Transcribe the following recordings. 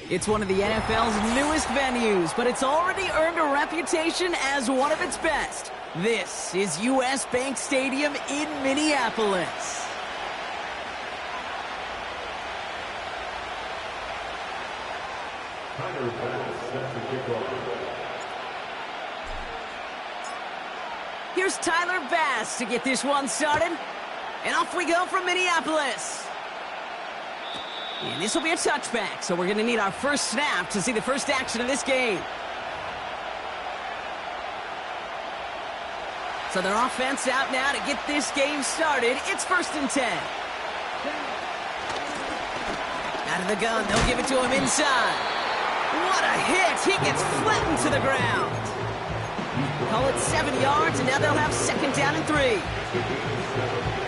It's one of the NFL's newest venues, but it's already earned a reputation as one of its best. This is US Bank Stadium in Minneapolis. Here's Tyler Bass to get this one started. And off we go from Minneapolis. And this will be a touchback, so we're going to need our first snap to see the first action of this game. So their offense out now to get this game started. It's 1st and 10. Out of the gun, they'll give it to him inside. What a hit! He gets flattened to the ground. Call it 7 yards, and now they'll have 2nd down and 3.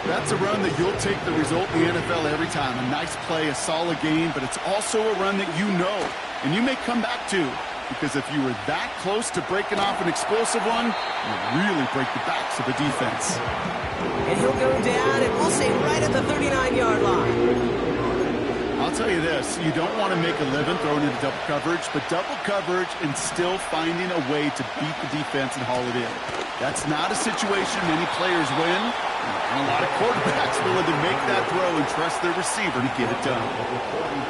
That's a run that you'll take the result in the NFL every time. A nice play, a solid game, but it's also a run that you know, and you may come back to. Because if you were that close to breaking off an explosive one, you really break the backs of the defense. And he'll go down, and we'll say right at the 39-yard line. I'll tell you this, you don't want to make a living throwing into double coverage, but double coverage and still finding a way to beat the defense and haul it in. That's not a situation many players win, and a lot of quarterbacks willing to make that throw and trust their receiver to get it done.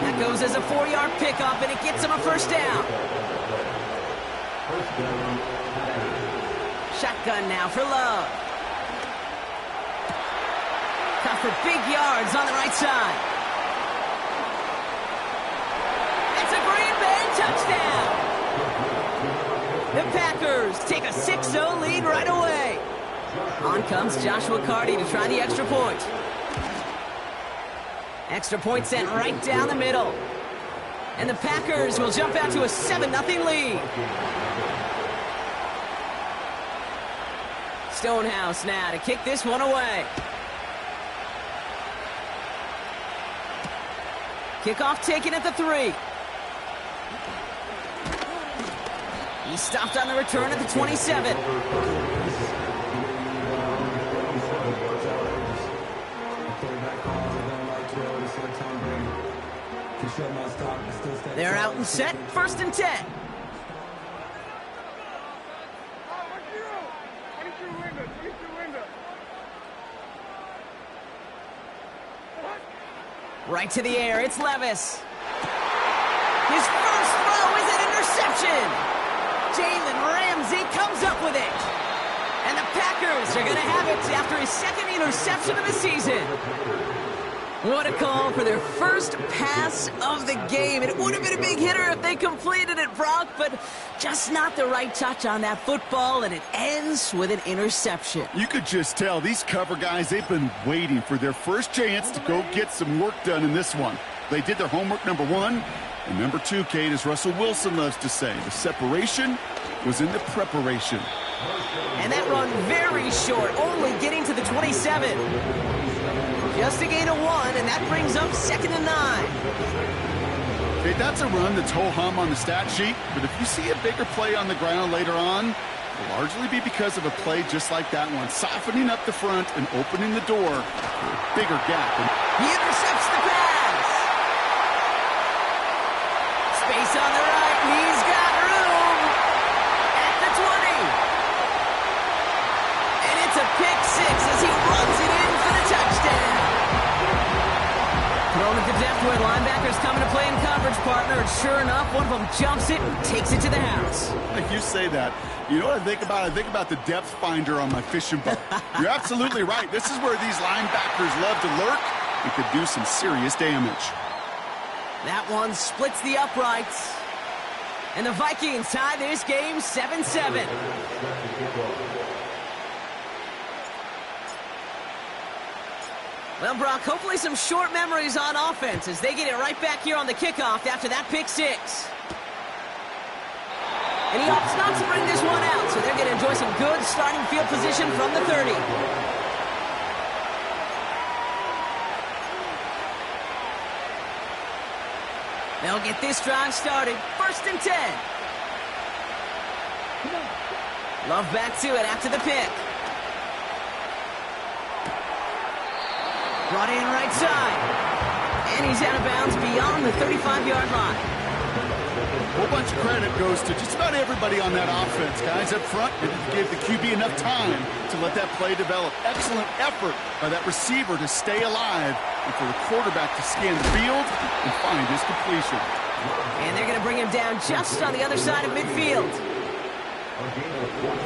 That goes as a 4-yard pickup, and it gets him a 1st down. Shotgun now for Love. Cut for big yards on the right side. It's a Green Bay touchdown. The Packers take a 6-0 lead right away. On comes Joshua Carty to try the extra point. Extra point sent right down the middle. And the Packers will jump out to a 7-0 lead. Stonehouse now to kick this one away. Kickoff taken at the 3. He stopped on the return at the 27. They're out and set, 1st and 10. Right to the air, it's Levis. His first throw is an interception. Jalen Ramsey comes up with it. And the Packers are going to have it after his 2nd interception of the season. What a call for their first pass of the game. And it would have been a big hitter if they completed it, Brock, but just not the right touch on that football, and it ends with an interception. You could just tell these cover guys, they've been waiting for their first chance to go get some work done in this one. They did their homework, number 1. And number 2, Kate, as Russell Wilson loves to say, the separation was in the preparation. And that run very short, only getting to the 27. Just a gain of 1, and that brings up 2nd and 9. Okay, that's a run that's ho-hum on the stat sheet, but if you see a bigger play on the ground later on, it'll largely be because of a play just like that one, softening up the front and opening the door for a bigger gap. He intercepts the pass. Space on the right, he's got room at the 20. And it's a pick 6 as he runs it in for the touchdown. Thrown at the depth where linebackers coming to play in coverage, partner, and sure enough, one of them jumps it and takes it to the house. You say that. You know what I think about? I think about the depth finder on my fishing boat. You're absolutely right. This is where these linebackers love to lurk and could do some serious damage. That one splits the uprights. And the Vikings tie this game 7-7. Well, Brock, hopefully some short memories on offense as they get it right back here on the kickoff after that pick 6. And he opts not to bring this one out, so they're going to enjoy some good starting field position from the 30. They'll get this drive started. 1st and 10. Love back to it after the pick. Brought in right side. And he's out of bounds beyond the 35-yard line. whole bunch of credit goes to just about everybody on that offense. Guys up front gave the QB enough time to let that play develop. Excellent effort by that receiver to stay alive and for the quarterback to scan the field and find his completion. And they're going to bring him down just on the other side of midfield.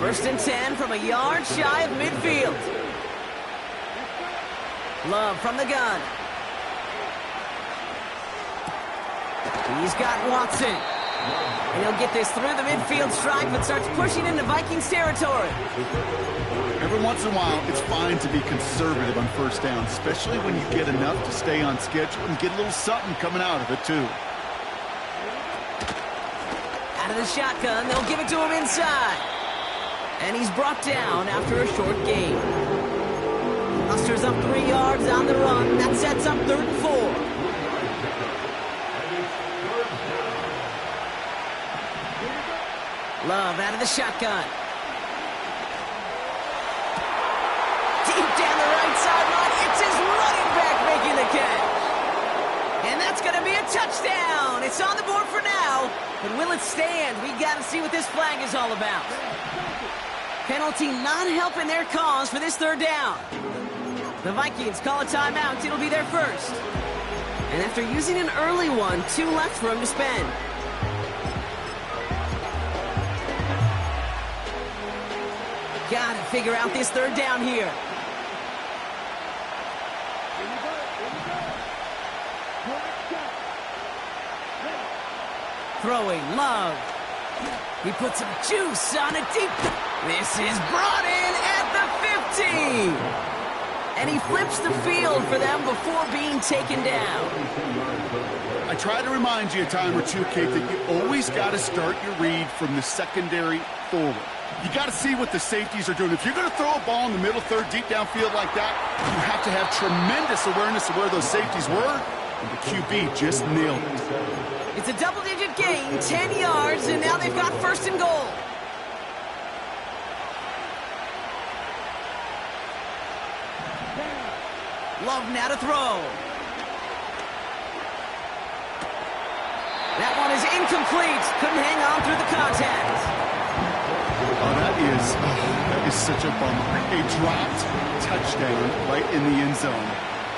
1st and 10 from a yard shy of midfield. Love from the gun. He's got Watson. And he'll get this through the midfield stripe but starts pushing into Vikings territory. Every once in a while, it's fine to be conservative on 1st down, especially when you get enough to stay on schedule and get a little something coming out of it, too. Out of the shotgun, they'll give it to him inside. And he's brought down after a short gain. Musters up 3 yards on the run. That sets up 3rd and 4. Love out of the shotgun. Deep down the right sideline. It's his running back making the catch. And that's going to be a touchdown. It's on the board for now. But will it stand? We got to see what this flag is all about. Penalty not helping their cause for this 3rd down. The Vikings call a timeout. It'll be their first. And after using an early one, 2 left for him to spend. Gotta figure out this 3rd down here. Throwing, Love. He puts some juice on a deep. This is brought in at the 15. And he flips the field for them before being taken down. I try to remind you a time or two, Kate, that you always got to start your read from the secondary forward. You got to see what the safeties are doing. If you're going to throw a ball in the middle third, deep downfield like that, you have to have tremendous awareness of where those safeties were, and the QB just nailed it. It's a double-digit gain, 10 yards, and now they've got 1st and goal. Love now to throw. That one is incomplete. Couldn't hang on through the contact. Oh, that is such a bummer. A dropped touchdown right in the end zone.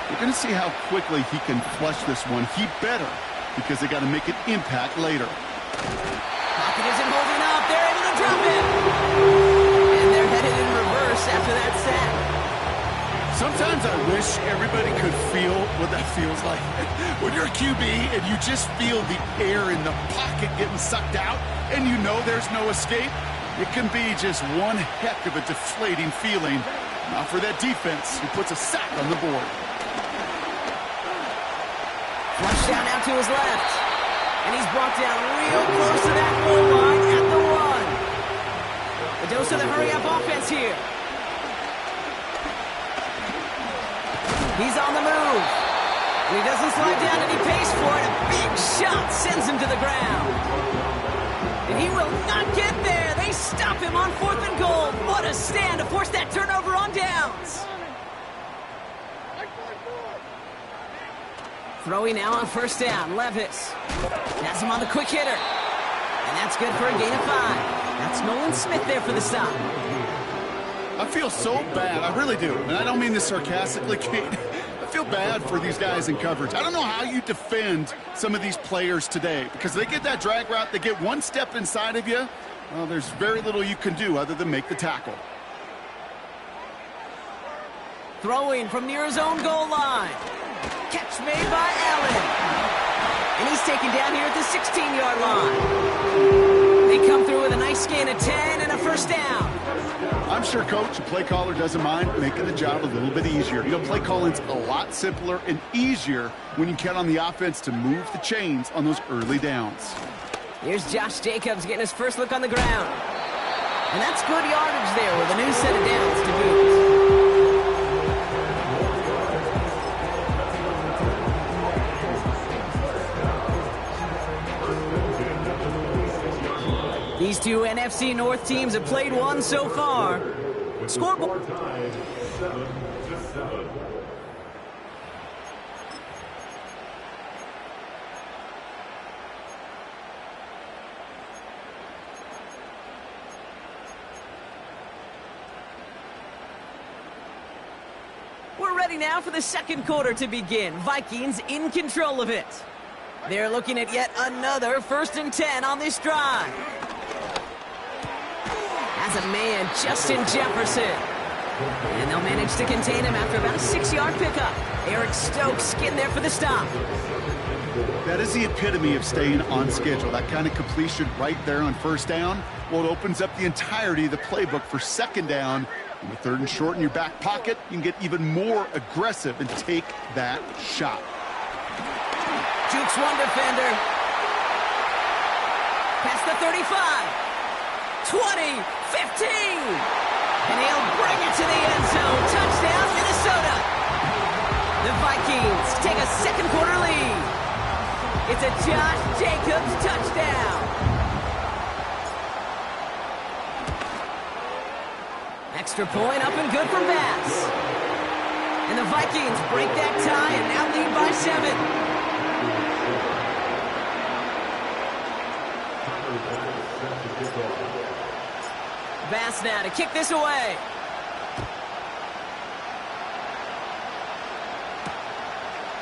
We're going to see how quickly he can flush this one. He better, because they got to make an impact later. Pocket isn't holding up. They're able to drop it. And they're headed in reverse after that sack. Sometimes I wish everybody could feel what that feels like. When you're a QB and you just feel the air in the pocket getting sucked out and you know there's no escape, it can be just one heck of a deflating feeling. Not for that defense, who puts a sack on the board. Flush down out to his left. And he's brought down real close to that goal line at the 1. The dose of the hurry-up offense here. He's on the move. And he doesn't slide down and he pays for it. A big shot sends him to the ground. And he will not get there. They stop him on 4th and goal. What a stand to force that turnover on downs. Throwing now on 1st down. Levis has him on the quick hitter. And that's good for a gain of 5. That's Nolan Smith there for the stop. I feel so bad. I really do. And I don't mean this sarcastically, Kate. I feel bad for these guys in coverage. I don't know how you defend some of these players today, because they get that drag route, they get one step inside of you. Well, there's very little you can do other than make the tackle. Throwing from near his own goal line. Catch made by Allen. And he's taken down here at the 16-yard line. They come through with a nice gain of 10 and a 1st down. I'm sure, Coach, a play caller doesn't mind making the job a little bit easier. You know, play calling's a lot simpler and easier when you count on the offense to move the chains on those early downs. Here's Josh Jacobs getting his first look on the ground. And that's good yardage there with a new set of downs to boot. These two NFC North teams have played one so far. Scoreboard. We're ready now for the second quarter to begin. Vikings in control of it. They're looking at yet another 1st and 10 on this drive. As a man, Justin Jefferson. And they'll manage to contain him after about a 6-yard pickup. Eric Stokes getting there for the stop. That is the epitome of staying on schedule. That kind of completion right there on 1st down. Well, it opens up the entirety of the playbook for 2nd down. With 3rd and short in your back pocket, you can get even more aggressive and take that shot. Jukes one defender. Past the 35. 20. 15. And he'll bring it to the end zone. Touchdown, Minnesota. The Vikings take a second quarter lead. It's a Josh Jacobs touchdown. Extra point up and good for Bass. And the Vikings break that tie and now lead by 7. Bass now to kick this away.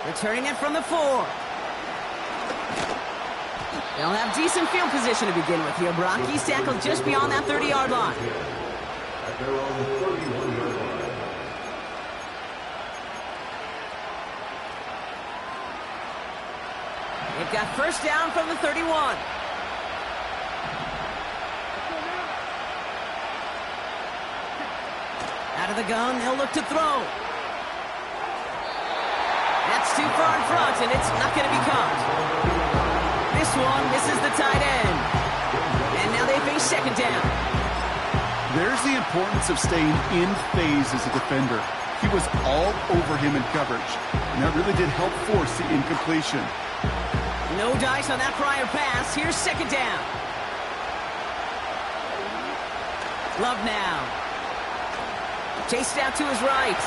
Returning it from the 4. They'll have decent field position to begin with here. Brock, he's tackled just beyond that 30-yard line. They've got 1st down from the 31. Out of the gun, they'll look to throw. That's too far in front, and it's not going to be caught. This one misses the tight end. And now they face 2nd down. There's the importance of staying in phase as a defender. He was all over him in coverage, and that really did help force the incompletion. No dice on that prior pass. Here's 2nd down. Love now. Chased out to his right.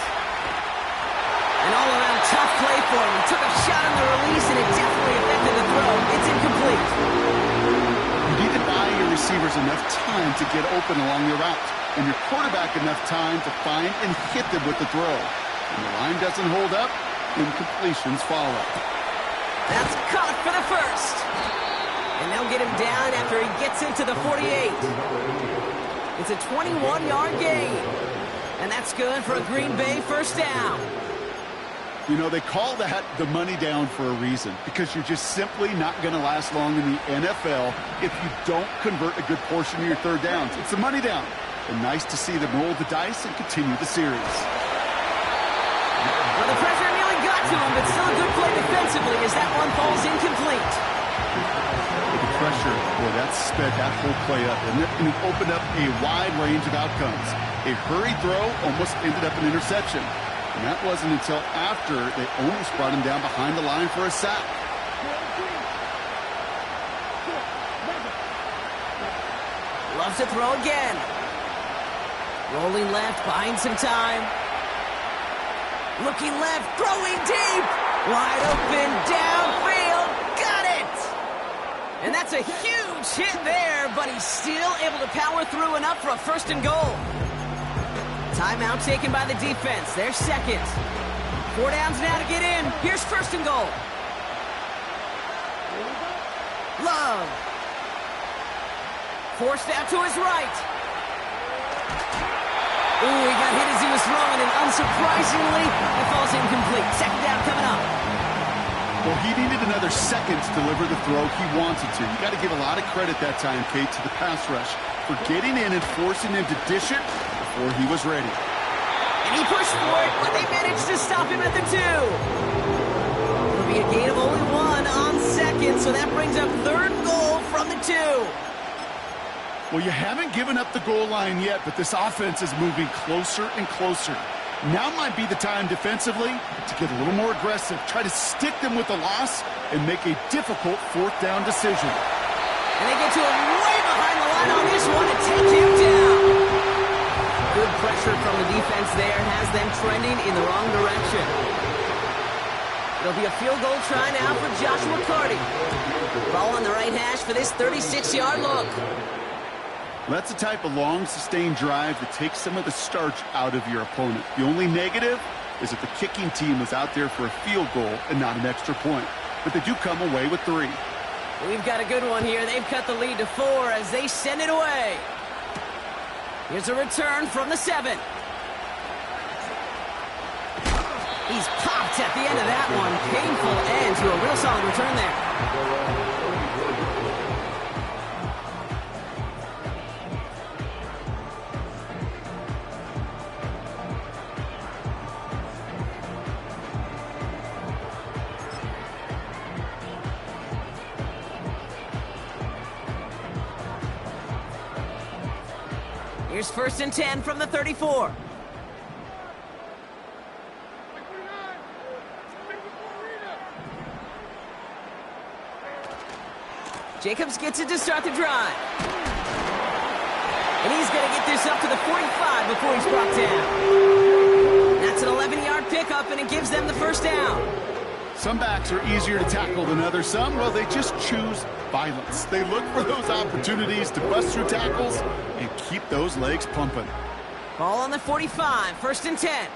An all-around tough play for him. He took a shot on the release, and it definitely affected the throw. It's incomplete. You need to buy your receivers enough time to get open along your route, and your quarterback enough time to find and hit them with the throw. When the line doesn't hold up, incompletions follow. That's caught for the 1st. And they'll get him down after he gets into the 48. It's a 21-yard gain. And that's good for a Green Bay 1st down. You know, they call that the money down for a reason, because you're just simply not going to last long in the NFL if you don't convert a good portion of your 3rd downs. It's the money down. And nice to see them roll the dice and continue the series. Well, the pressure nearly got to him, but still a good play defensively as that one falls incomplete. The pressure, boy, that sped that whole play up, and it opened up a wide range of outcomes. A hurried throw almost ended up an interception. And that wasn't until after they almost brought him down behind the line for a sack. Loves to throw again. Rolling left, buying some time. Looking left, throwing deep. Wide open, downfield. Got it! And that's a huge hit there, but he's still able to power through enough for a 1st and goal. Timeout taken by the defense. They're 2nd. 4 downs now to get in. Here's 1st and goal. Love. Forced out to his right. Ooh, he got hit as he was throwing, and unsurprisingly, it falls incomplete. 2nd down coming up. Well, he needed another second to deliver the throw he wanted to. You got to give a lot of credit that time, Kate, to the pass rush for getting in and forcing him to dish it before he was ready. And he pushed for it, but they managed to stop him at the 2. It'll be a gain of only 1 on 2nd, so that brings up 3rd goal from the 2. Well, you haven't given up the goal line yet, but this offense is moving closer and closer. Now might be the time defensively to get a little more aggressive, try to stick them with the loss, and make a difficult 4th down decision. And they get to him way behind the line on this one to take him down. Good pressure from the defense there has them trending in the wrong direction. It'll be a field goal try now for Joshua Carty. Ball on the right hash for this 36-yard look. That's the type of long, sustained drive that takes some of the starch out of your opponent. The only negative, is that the kicking team was out there for a field goal and not an extra point. But they do come away with 3. We've got a good one here. They've cut the lead to 4 as they send it away. Here's a return from the 7. He's popped at the end of that one. Painful end to a real solid return there. Here's 1st and 10 from the 34. Jacobs gets it to start the drive. And he's going to get this up to the 45 before he's brought down. That's an 11-yard pickup, and it gives them the 1st down. Some backs are easier to tackle than others. Some, well, they just choose violence. They look for those opportunities to bust through tackles and keep those legs pumping. Ball on the 45, 1st and 10.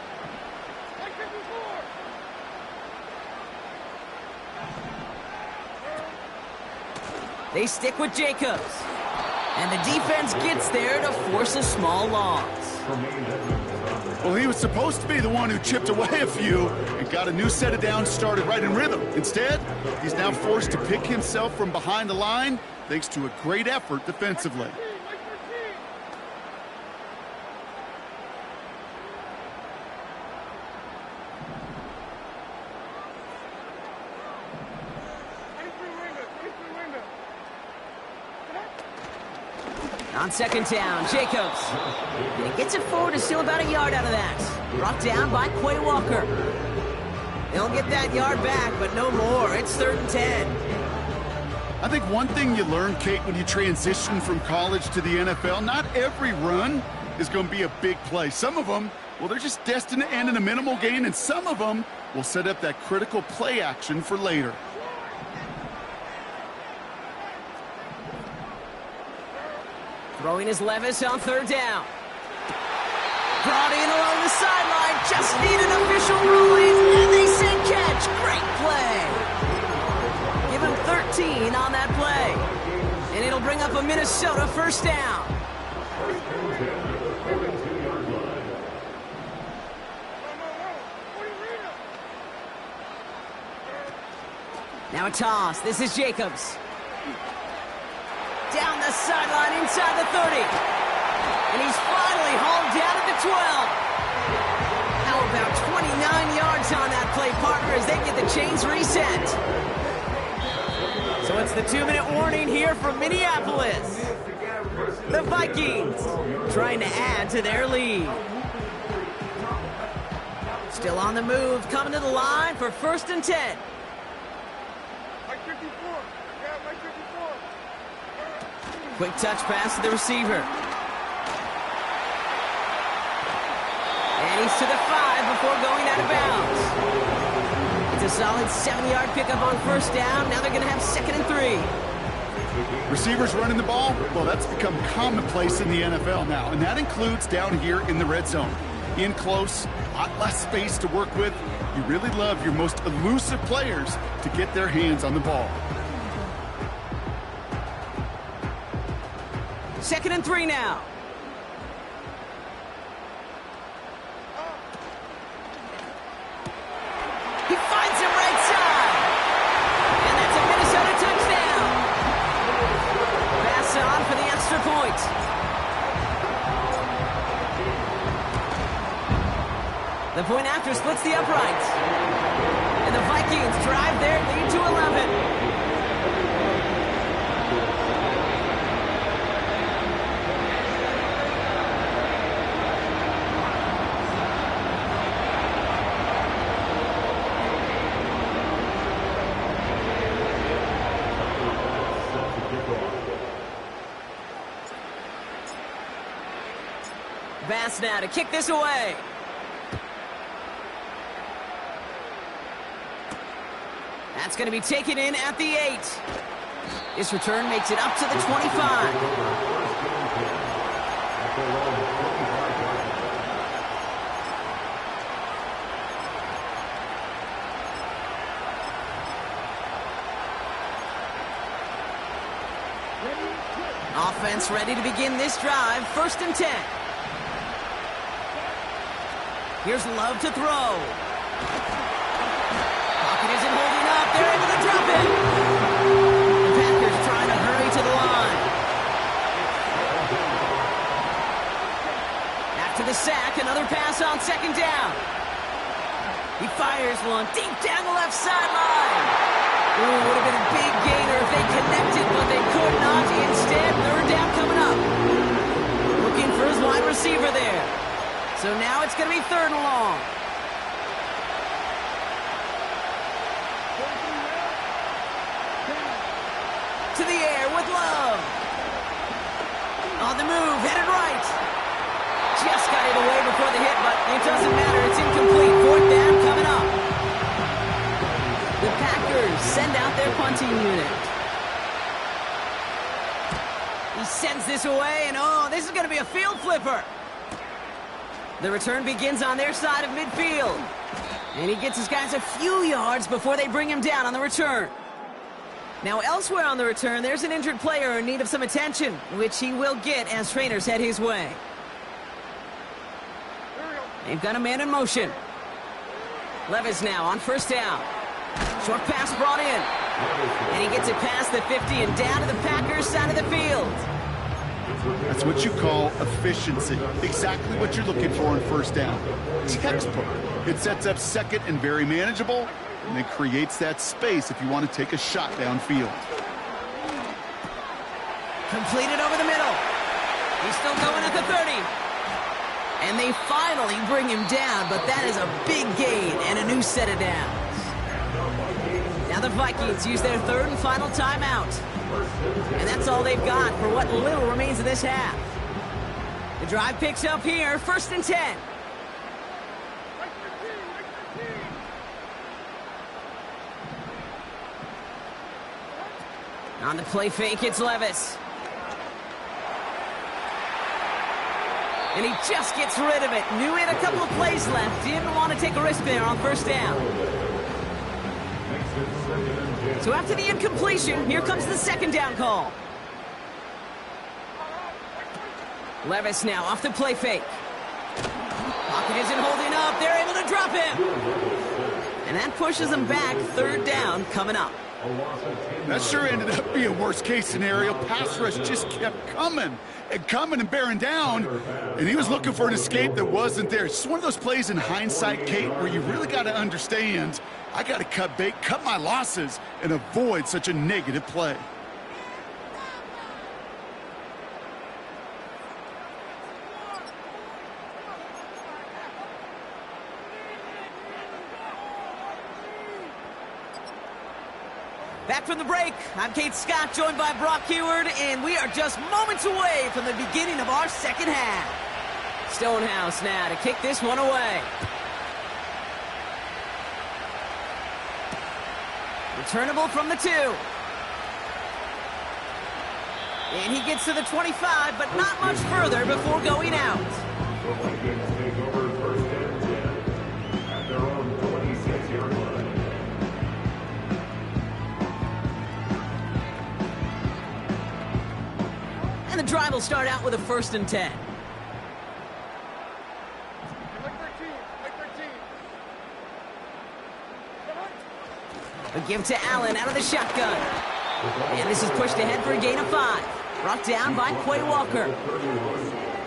They stick with Jacobs. And the defense gets there to force a small loss. Well, he was supposed to be the one who chipped away a few and got a new set of downs started right in rhythm. Instead, he's now forced to pick himself from behind the line thanks to a great effort defensively. On 2nd down, Jacobs. And he gets it forward to still about a yard out of that. Brought down by Quay Walker. They'll get that yard back, but no more. It's 3rd and 10. I think one thing you learn, Kate, when you transition from college to the NFL, not every run is going to be a big play. Some of them, well, they're just destined to end in a minimal gain, and some of them will set up that critical play action for later. Throwing is Levis on 3rd down. Brought in along the sideline. Just need an official ruling, and they say catch. Great play. Give him 13 on that play. And it'll bring up a Minnesota 1st down. Now a toss. This is Jacobs. Down the sideline inside the 30. And he's finally hauled down at the 12. How about 29 yards on that play, partner, as they get the chains reset. So it's the 2-minute warning here from Minneapolis. The Vikings trying to add to their lead. Still on the move, coming to the line for 1st and 10. Quick touch pass to the receiver. And he's to the 5 before going out of bounds. It's a solid 7-yard pickup on 1st down. Now they're going to have 2nd and 3. Receivers running the ball, well, that's become commonplace in the NFL now, and that includes down here in the red zone. In close, a lot less space to work with. You really love your most elusive players to get their hands on the ball. 2nd and 3 now. He finds him right side. And that's a Minnesota touchdown. Pass on for the extra point. The point after splits the uprights. And the Vikings drive their lead to 11. Bass now to kick this away. That's going to be taken in at the 8. This return makes it up to the 25. Offense ready to begin this drive. 1st and 10. Here's Love to throw. Pocket isn't holding up. They're able to drop it. The Packers trying to hurry to the line. After the sack, another pass on 2nd down. He fires one deep down the left sideline. Ooh, would have been a big gainer if they connected, but they could not. Instead, 3rd down coming up. Looking for his wide receiver there. So now it's going to be 3rd and long. To the air with Love. On the move, headed right. Just got it away before the hit, but it doesn't matter. It's incomplete. 4th down coming up. The Packers send out their punting unit. He sends this away, and oh, this is going to be a field flipper. The return begins on their side of midfield. And he gets his guys a few yards before they bring him down on the return. Now, elsewhere on the return, there's an injured player in need of some attention, which he will get as trainers head his way. They've got a man in motion. Levis now on 1st down. Short pass brought in. And he gets it past the 50 and down to the Packers side of the field. That's what you call efficiency. Exactly what you're looking for in 1st down. Textbook. It sets up 2nd and very manageable, and it creates that space if you want to take a shot downfield. Completed over the middle. He's still going at the 30. And they finally bring him down, but that is a big gain and a new set of downs. Now the Vikings use their 3rd and final timeout. And that's all they've got for what little remains of this half. The drive picks up here, 1st and 10. On the play fake, it's Levis. And he just gets rid of it. Knew he had a couple of plays left. Didn't want to take a risk there on 1st down. So after the incompletion, here comes the 2nd down call. Levis now off the play fake. Pocket isn't holding up. They're able to drop him. And that pushes them back. 3rd down coming up. That sure ended up being worst-case scenario. Pass rush just kept coming and bearing down, and he was looking for an escape that wasn't there. It's just one of those plays in hindsight, Kate, where you really got to understand, I got to cut bait, cut my losses, and avoid such a negative play. Back from the break, I'm Kate Scott, joined by Brock Heward, and we are just moments away from the beginning of our 2nd half. Stonehouse now to kick this one away. Returnable from the 2. And he gets to the 25, but not much further before going out. And the drive will start out with a 1st and 10. A give to Allen out of the shotgun. And this is pushed ahead for a gain of 5. Brought down by Quay Walker.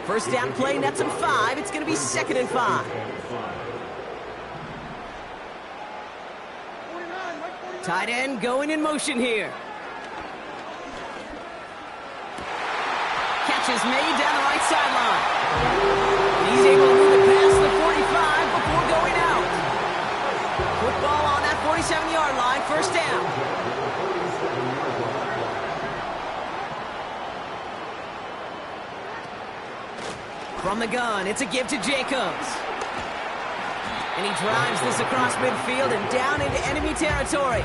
1st down play, nets him 5. It's going to be 2nd and 5. Tight end going in motion here. Catch is made down the right sideline. He's able to move it past the 45 before going out. Football on that 47-yard line, 1st down. From the gun, it's a give to Jacobs. And he drives this across midfield and down into enemy territory.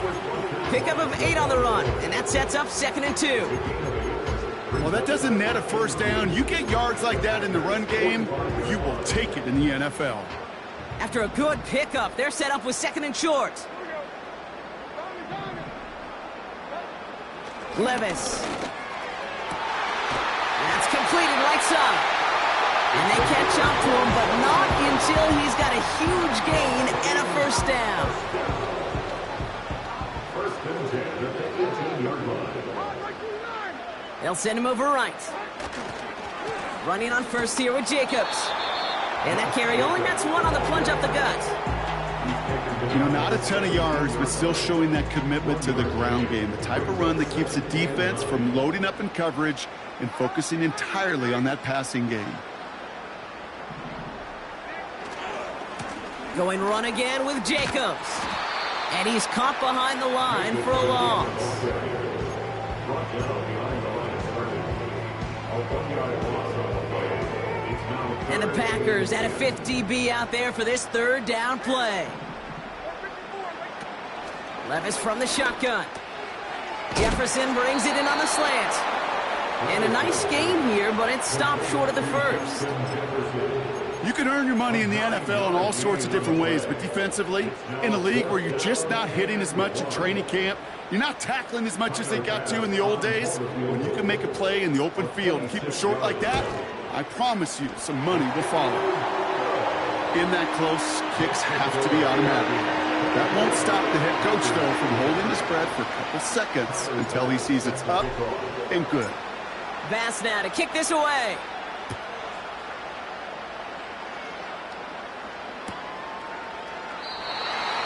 Pickup of 8 on the run, and that sets up 2nd and 2. Well, that doesn't net a 1st down. You get yards like that in the run game, you will take it in the NFL. After a good pickup, they're set up with 2nd and short. Levis. completed like so. And they catch up to him, but not until he's got a huge gain and a first down. They'll send him over right. Running on first here with Jacobs. And that carry only nets one on the plunge up the gut. You know, not a ton of yards, but still showing that commitment to the ground game. The type of run that keeps the defense from loading up in coverage and focusing entirely on that passing game. Going run again with Jacobs. And he's caught behind the line for a loss. And the Packers at a 5th DB out there for this third down play. Levis from the shotgun. Jefferson brings it in on the slant. And a nice gain here, but it stopped short of the first. You can earn your money in the NFL in all sorts of different ways, but defensively, in a league where you're just not hitting as much in training camp, you're not tackling as much as they got to in the old days, when you can make a play in the open field and keep it short like that, I promise you some money will follow. In that close, kicks have to be automatic. That won't stop the head coach, though, from holding his breath for a couple seconds until he sees it's up and good. Bass now to kick this away.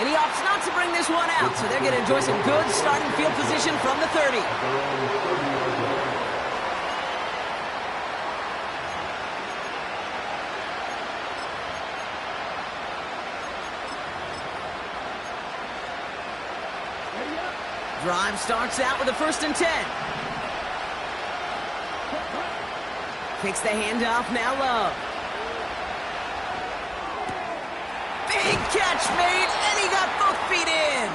And he opts not to bring this one out, so they're going to enjoy some good starting field position from the 30. Drive starts out with a 1st and 10. Kicks the handoff, now Love. Big catch made, and he got both feet in.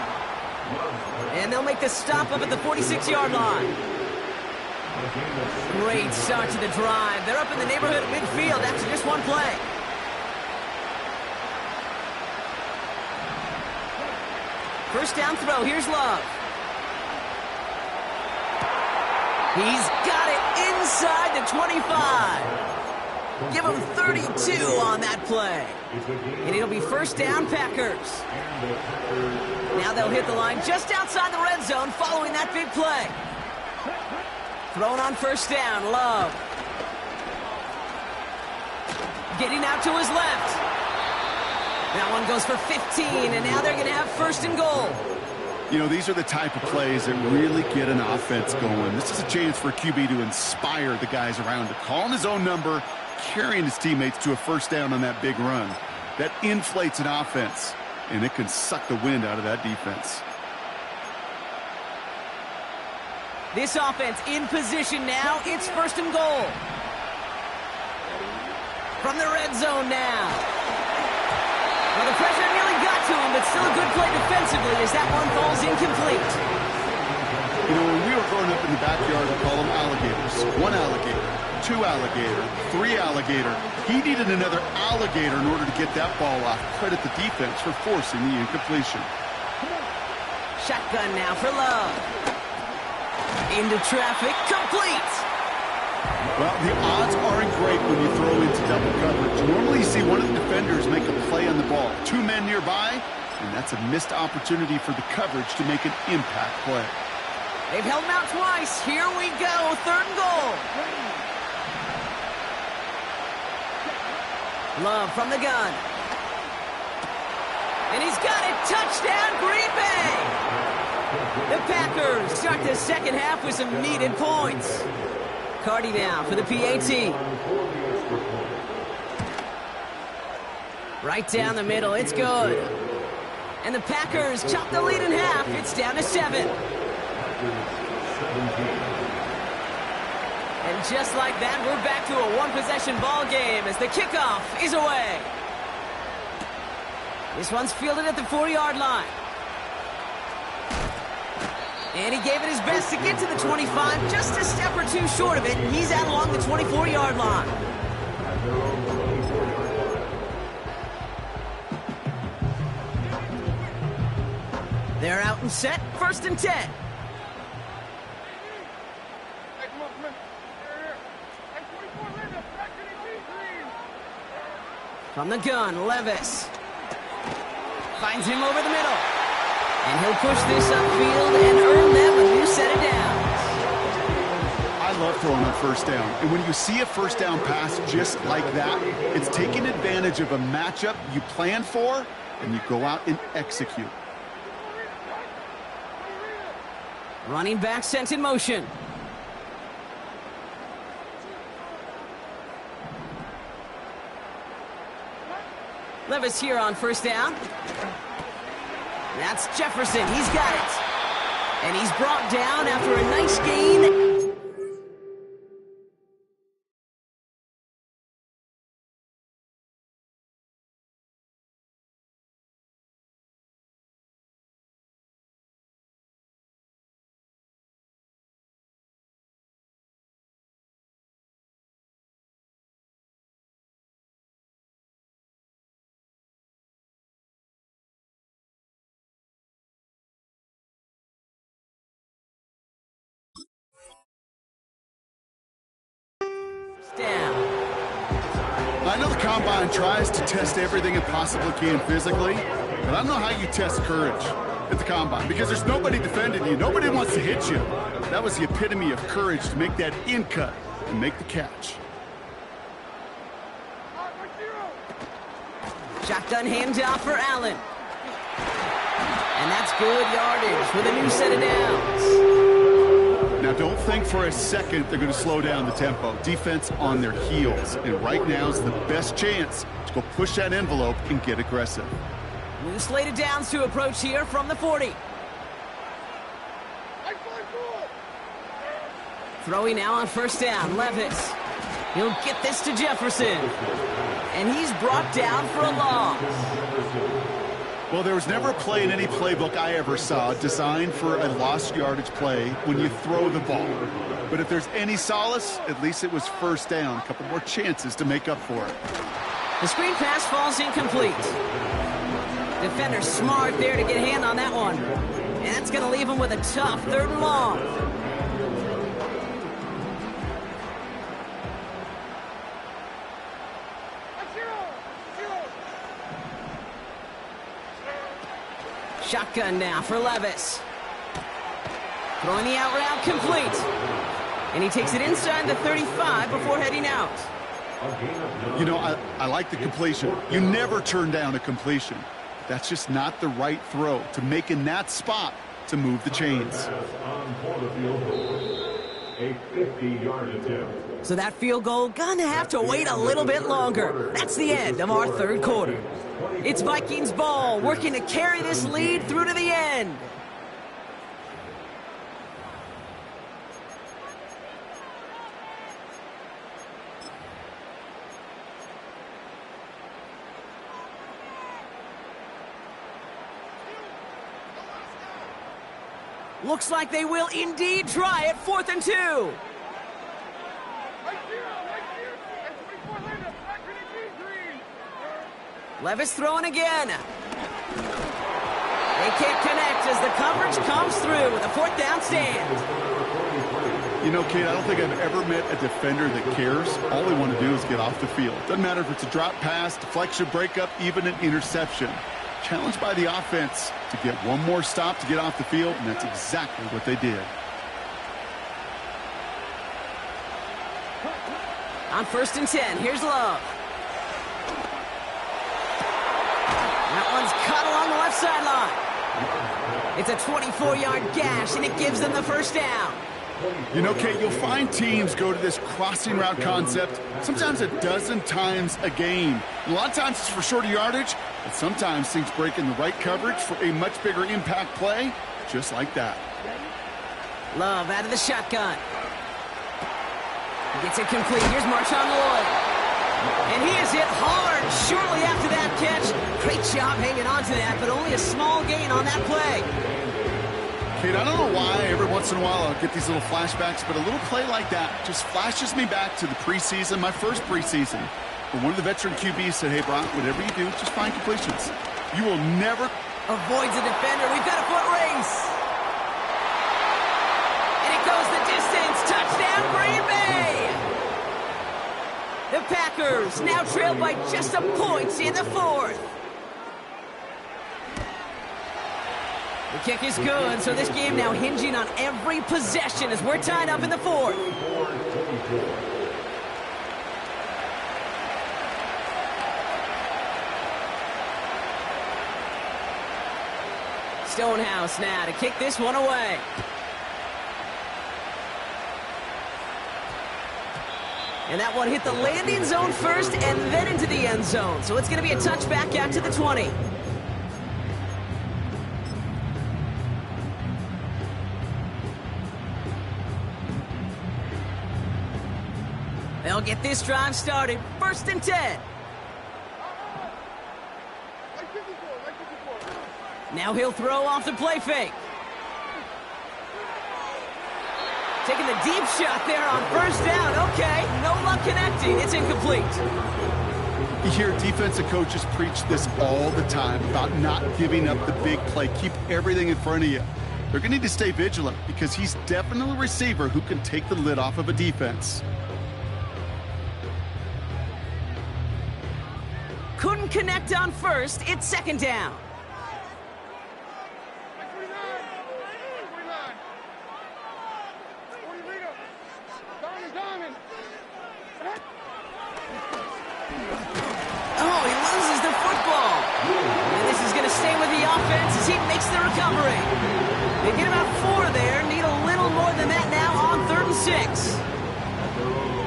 And they'll make the stop up at the 46-yard line. Great start to the drive. They're up in the neighborhood of midfield after just one play. First down throw, here's Love. He's got it inside the 25. Give him 32 on that play. And it'll be first down, Packers. Now they'll hit the line just outside the red zone following that big play. Thrown on first down, Love. Getting out to his left. That one goes for 15, and now they're going to have 1st and goal. You know, these are the type of plays that really get an offense going. This is a chance for a QB to inspire the guys around him. Calling his own number, carrying his teammates to a first down on that big run. That inflates an offense, and it can suck the wind out of that defense. This offense in position now. It's 1st and goal. From the red zone now. Well, the pressure nearly got to him, but still a good play defensively as that one falls incomplete. You know, when we were growing up in the backyard, we call them alligators. 1 alligator, 2 alligator, 3 alligator. He needed another alligator in order to get that ball off. Credit the defense for forcing the incompletion. Shotgun now for Love. Into traffic, complete. Well, the odds aren't great when you throw into double coverage. Normally you see one of the defenders make a play on the ball. 2 men nearby, and that's a missed opportunity for the coverage to make an impact play. They've held him out twice. Here we go, 3rd and goal. Love from the gun. And he's got it. Touchdown, Green Bay. The Packers start the second half with some needed points. Cardi now for the PAT. Right down the middle, it's good. And the Packers chop the lead in half. It's down to 7. And just like that, we're back to a one-possession ball game as the kickoff is away. This one's fielded at the 4-yard line. And he gave it his best to get to the 25, just a step or 2 short of it, and he's out along the 24-yard line. They're out and set, 1st and 10. From the gun, Levis. Finds him over the middle. And he'll push this upfield and earn them a new set of downs. I love throwing on first down. And when you see a first down pass just like that, it's taking advantage of a matchup you plan for, and you go out and execute. Running back sent in motion. Levis here on first down. That's Jefferson. He's got it. And he's brought down after a nice gain. Down. I know the Combine tries to test everything it possibly can physically, but I don't know how you test courage at the Combine because there's nobody defending you. Nobody wants to hit you. That was the epitome of courage to make that in cut and make the catch. Shotgun handoff for Allen. And that's good yardage with a new set of downs. Now, don't think for a second they're going to slow down the tempo. Defense on their heels. And right now is the best chance to go push that envelope and get aggressive. New slate of downs to approach here from the 40. Throwing now on first down, Levis. He'll get this to Jefferson. And he's brought down for a loss. Well, there was never a play in any playbook I ever saw designed for a lost yardage play when you throw the ball. But if there's any solace, at least it was first down. A couple more chances to make up for it. The screen pass falls incomplete. Defender smart there to get a hand on that one. And that's going to leave him with a tough 3rd and long. Shotgun now for Levis. Throwing the out route complete. And he takes it inside the 35 before heading out. You know, I like the completion. You never turn down a completion. That's just not the right throw to make in that spot to move the chains. A 50-yard attempt. So that field goal gonna have to wait a little bit longer. That's the end of our 3rd quarter. It's Vikings ball, working to carry this lead through to the end. Looks like they will indeed try it. 4th and 2. Levis throwing again. They can't connect as the coverage comes through with a 4th down stand. You know, Kate, I don't think I've ever met a defender that cares. All they want to do is get off the field. Doesn't matter if it's a drop pass, deflection, breakup, even an interception. Challenged by the offense to get one more stop to get off the field, and that's exactly what they did. On 1st and 10, here's Love. That one's cut along the left sideline. It's a 24-yard gash, and it gives them the 1st down. You know, Kate, you'll find teams go to this crossing route concept sometimes a dozen times a game. A lot of times it's for shorter yardage, but sometimes things break in the right coverage for a much bigger impact play, just like that. Love out of the shotgun. Gets it complete. Here's Marshawn Lloyd. And he is hit hard shortly after that catch. Great job hanging on to that, but only a small gain on that play. Kate, I don't know why every once in a while I'll get these little flashbacks, but a little play like that just flashes me back to the preseason, my first preseason, where one of the veteran QBs said, hey, Brock, whatever you do, just find completions. You will never... Avoids a defender. We've got a foot race. And it goes the distance. Touchdown, Green Bay. The Packers now trail by just a point in the fourth. The kick is good, so this game now hinging on every possession as we're tied up in the fourth. Stonehouse now to kick this one away. And that one hit the landing zone first and then into the end zone. So it's going to be a touchback out to the 20. They'll get this drive started. 1st and 10. Now he'll throw off the play fake. Taking the deep shot there on 1st down. Okay, no luck connecting. It's incomplete. You hear defensive coaches preach this all the time about not giving up the big play. Keep everything in front of you. They're going to need to stay vigilant because he's definitely a receiver who can take the lid off of a defense. Couldn't connect on 1st. It's 2nd down. Oh, he loses the football. And this is going to stay with the offense as he makes the recovery. They get about 4 there. Need a little more than that now on 3rd and 6.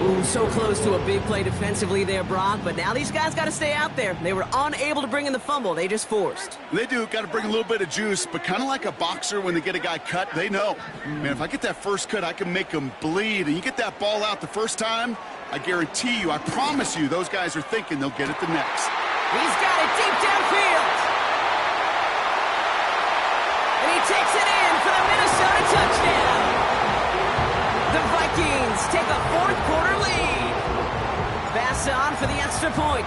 Ooh, so close to a big play defensively there, Brock. But now these guys got to stay out there. They were unable to bring in the fumble. They just forced. They do. Got to bring a little bit of juice. But kind of like a boxer when they get a guy cut, they know. Man, if I get that first cut, I can make him bleed. And you get that ball out the first time, I guarantee you, I promise you, those guys are thinking they'll get it the next. He's got it deep downfield. And he takes it in for the Minnesota touchdown. The Vikings take a 4th quarter lead. Bass on for the extra point.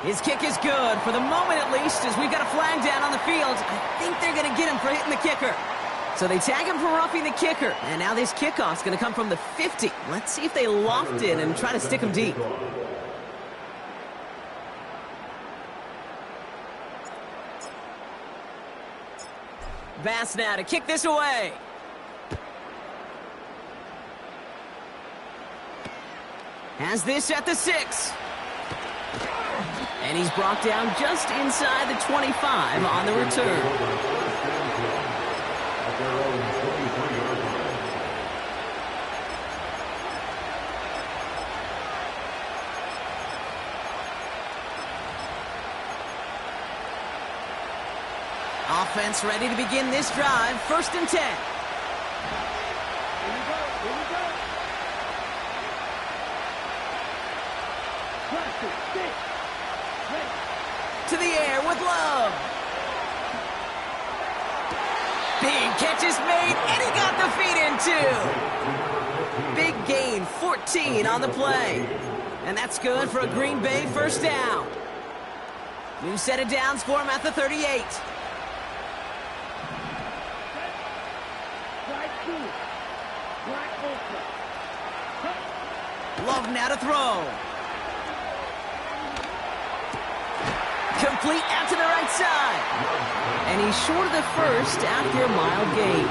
His kick is good, for the moment at least, as we've got a flag down on the field. I think they're going to get him for hitting the kicker. So they tag him for roughing the kicker. And now this kickoff's going to come from the 50. Let's see if they loft it and try to stick him deep. Bass now to kick this away. Has this at the 6. And he's brought down just inside the 25 on the return. Offense ready to begin this drive. 1st and 10. To the air with Love. Big catch is made, and he got the feet in too. Big gain, 14 on the play. And that's good for a Green Bay 1st down. New set of downs for him at the 38. Love now to throw. Complete out to the right side. And he's short of the 1st after a mild gain.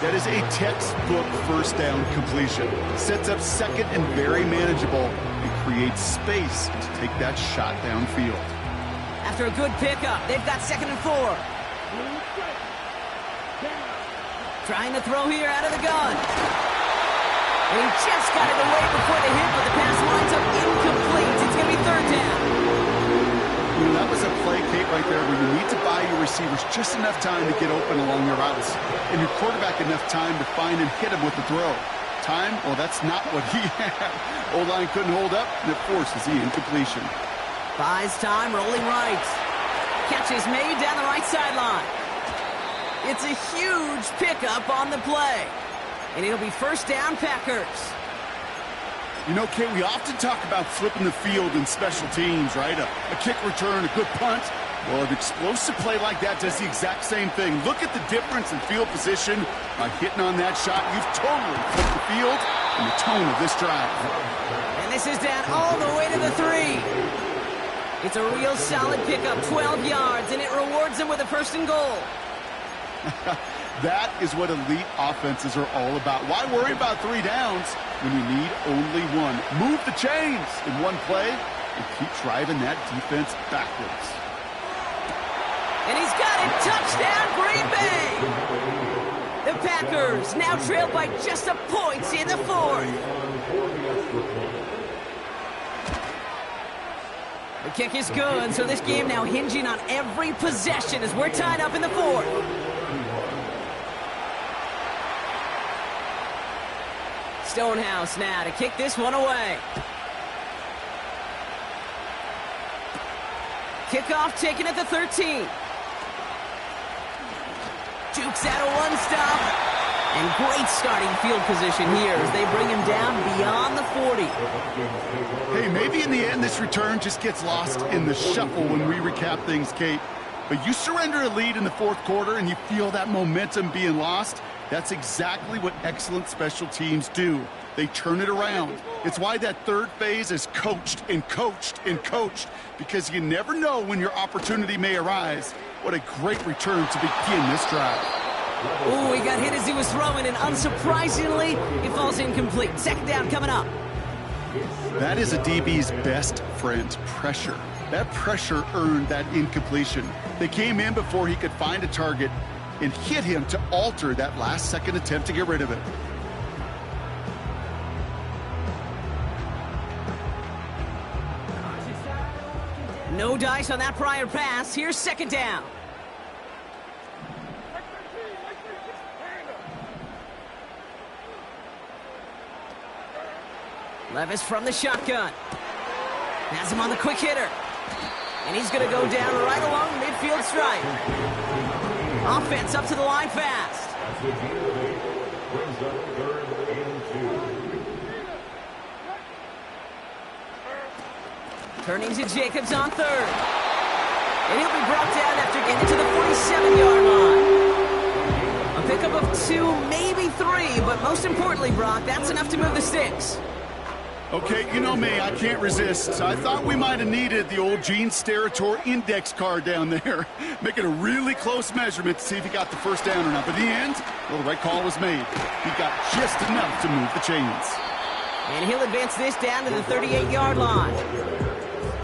That is a textbook 1st down completion. Sets up 2nd and very manageable and creates space to take that shot downfield. After a good pickup, they've got 2nd and 4. Trying to throw here out of the gun. And he just got it away before the hit, but the pass winds up incomplete. It's going to be 3rd down. You know, that was a play, Kate, right there where you need to buy your receivers just enough time to get open along your routes. And your quarterback enough time to find and hit him with the throw. Time? Well, that's not what he had. O-line couldn't hold up, and it forces the incompletion. Buys time, rolling right. Catch is made down the right sideline. It's a huge pickup on the play. And it'll be 1st down, Packers. You know, Kate, we often talk about flipping the field in special teams, right? A kick return, a good punt. Well, an explosive play like that does the exact same thing. Look at the difference in field position. By hitting on that shot, you've totally flipped the field and the tone of this drive. And this is down all the way to the 3. It's a real solid pickup, 12 yards, and it rewards them with a 1st and goal. That is what elite offenses are all about. Why worry about 3 downs when you need only 1? Move the chains in one play and keep driving that defense backwards. And he's got it. Touchdown, Green Bay. The Packers now trail by just a point in the 4th. The kick is good, so this game now hinging on every possession as we're tied up in the 4th. Stonehouse now to kick this one away. Kickoff taken at the 13. Jukes out a 1-stop. And great starting field position here as they bring him down beyond the 40. Hey, maybe in the end this return just gets lost in the shuffle when we recap things, Kate. But you surrender a lead in the 4th quarter and you feel that momentum being lost. That's exactly what excellent special teams do. They turn it around. It's why that 3rd phase is coached and coached and coached, because you never know when your opportunity may arise. What a great return to begin this drive. Ooh, he got hit as he was throwing, and unsurprisingly, it falls incomplete. 2nd down coming up. That is a DB's best friend, pressure. That pressure earned that incompletion. They came in before he could find a target and hit him to alter that last-second attempt to get rid of it. No dice on that prior pass. Here's 2nd down. Levis from the shotgun. Has him on the quick hitter. And he's going to go down right along the midfield stripe. Offense up to the line fast. Turning to Jacobs on 3rd. And he'll be brought down after getting to the 47-yard line. A pickup of 2, maybe 3, but most importantly, Brock, that's enough to move the sticks. Okay, you know me, I can't resist. I thought we might have needed the old Gene Steratore index card down there, making a really close measurement to see if he got the 1st down or not. But in the end, well, the right call was made. He got just enough to move the chains. And he'll advance this down to the 38-yard line.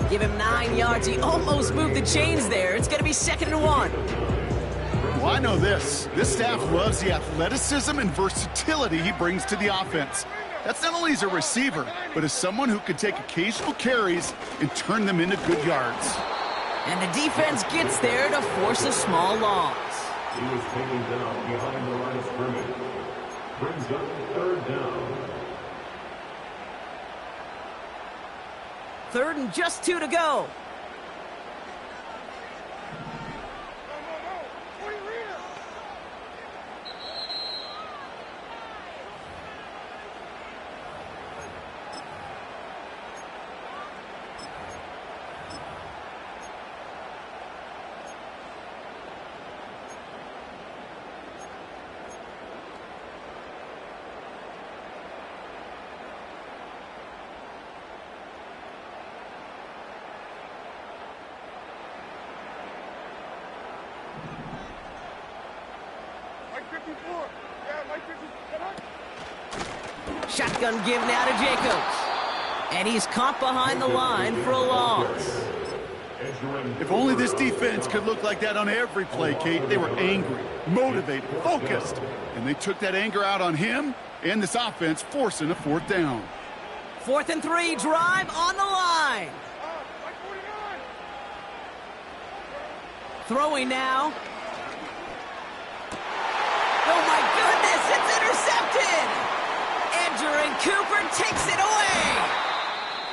Give him 9 yards. He almost moved the chains there. It's going to be 2nd and 1. Well, I know this. This staff loves the athleticism and versatility he brings to the offense. That's not only as a receiver, but as someone who can take occasional carries and turn them into good yards. And the defense gets there to force a small loss. He was taken down behind the line of scrimmage. Brings up 3rd down. 3rd and just 2 to go. Shotgun give now to Jacobs. And he's caught behind the line for a loss. If only this defense could look like that on every play, Kate. They were angry, motivated, focused. And they took that anger out on him and this offense, forcing a 4th down. 4th and 3, drive on the line. Throwing now. Oh my goodness, it's intercepted! And Cooper takes it away.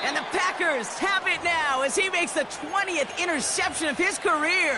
And the Packers have it now as he makes the 20th interception of his career.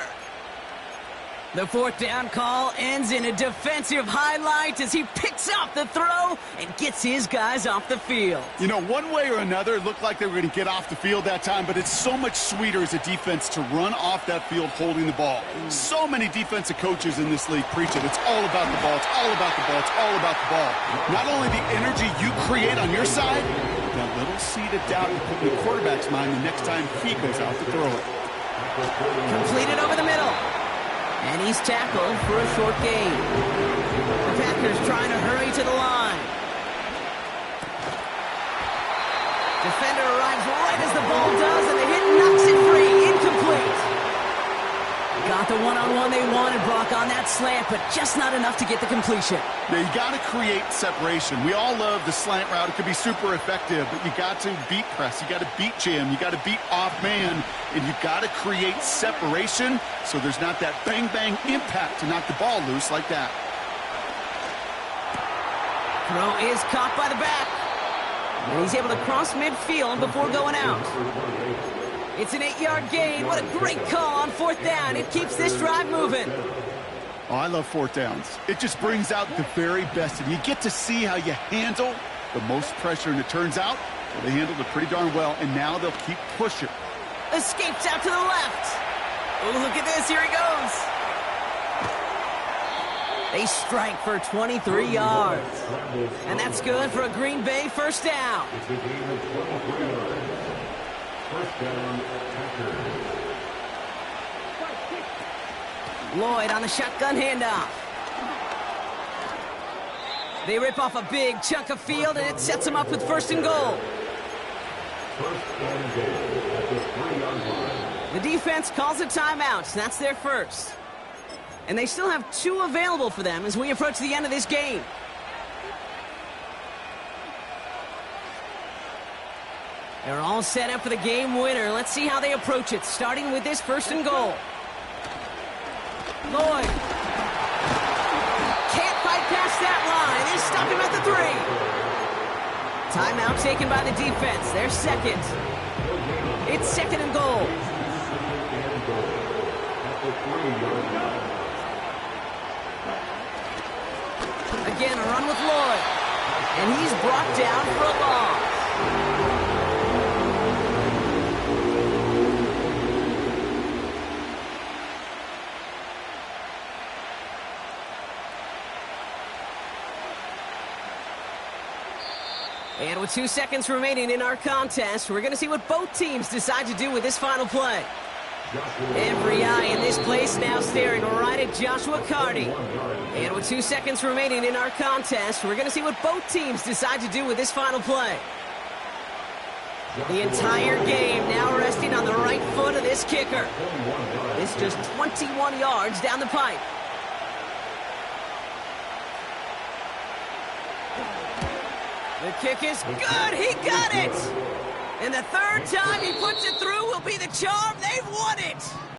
The fourth down call ends in a defensive highlight as he picks off the throw and gets his guys off the field. You know, one way or another, it looked like they were going to get off the field that time, but it's so much sweeter as a defense to run off that field holding the ball. So many defensive coaches in this league preach it. It's all about the ball. It's all about the ball. It's all about the ball. Not only the energy you create on your side, but that little seed of doubt you put in the quarterback's mind the next time he goes out to throw it. Completed over the middle. And he's tackled for a short gain. The Packers trying to hurry to the line. Defender arrives right as the ball does, and the hit knocks it free. Incomplete. Got the one-on-one they wanted, Brock, on that slant, but just not enough to get the completion. Now, you got to create separation. We all love the slant route. It could be super effective, but you got to beat press. You got to beat jam. You got to beat off man, and you got to create separation so there's not that bang-bang impact to knock the ball loose like that. Throw is caught by the back, and he's able to cross midfield before going out. It's an 8-yard gain. What a great call on fourth down. It keeps this drive moving. Oh, I love fourth downs. It just brings out the very best, and you get to see how you handle the most pressure, and it turns out well, they handled it pretty darn well, and now they'll keep pushing. Escapes out to the left. Oh, look at this. Here he goes. They strike for 23 yards. And that's good for a Green Bay first down. It's a gain of 23 yards. First down, Packers. Lloyd on the shotgun handoff. They rip off a big chunk of field, and it sets them up with first and goal. First and goal at the 3-yard line. The defense calls a timeout. That's their first. And they still have 2 available for them as we approach the end of this game. They're all set up for the game winner. Let's see how they approach it, starting with this first and goal. Lloyd can't fight past that line. They stop him at the 3. Timeout taken by the defense. They're second. It's second and goal. And goal at the 3-yard line. Again, a run with Lloyd. And he's brought down for a loss. And with 2 seconds remaining in our contest, we're going to see what both teams decide to do with this final play. Every eye in this place now staring right at Joshua Carty. And with 2 seconds remaining in our contest, we're going to see what both teams decide to do with this final play. The entire game now resting on the right foot of this kicker. It's just 21 yards down the pipe. The kick is good. He got it. And the third time he puts it through will be the charm. They've won it.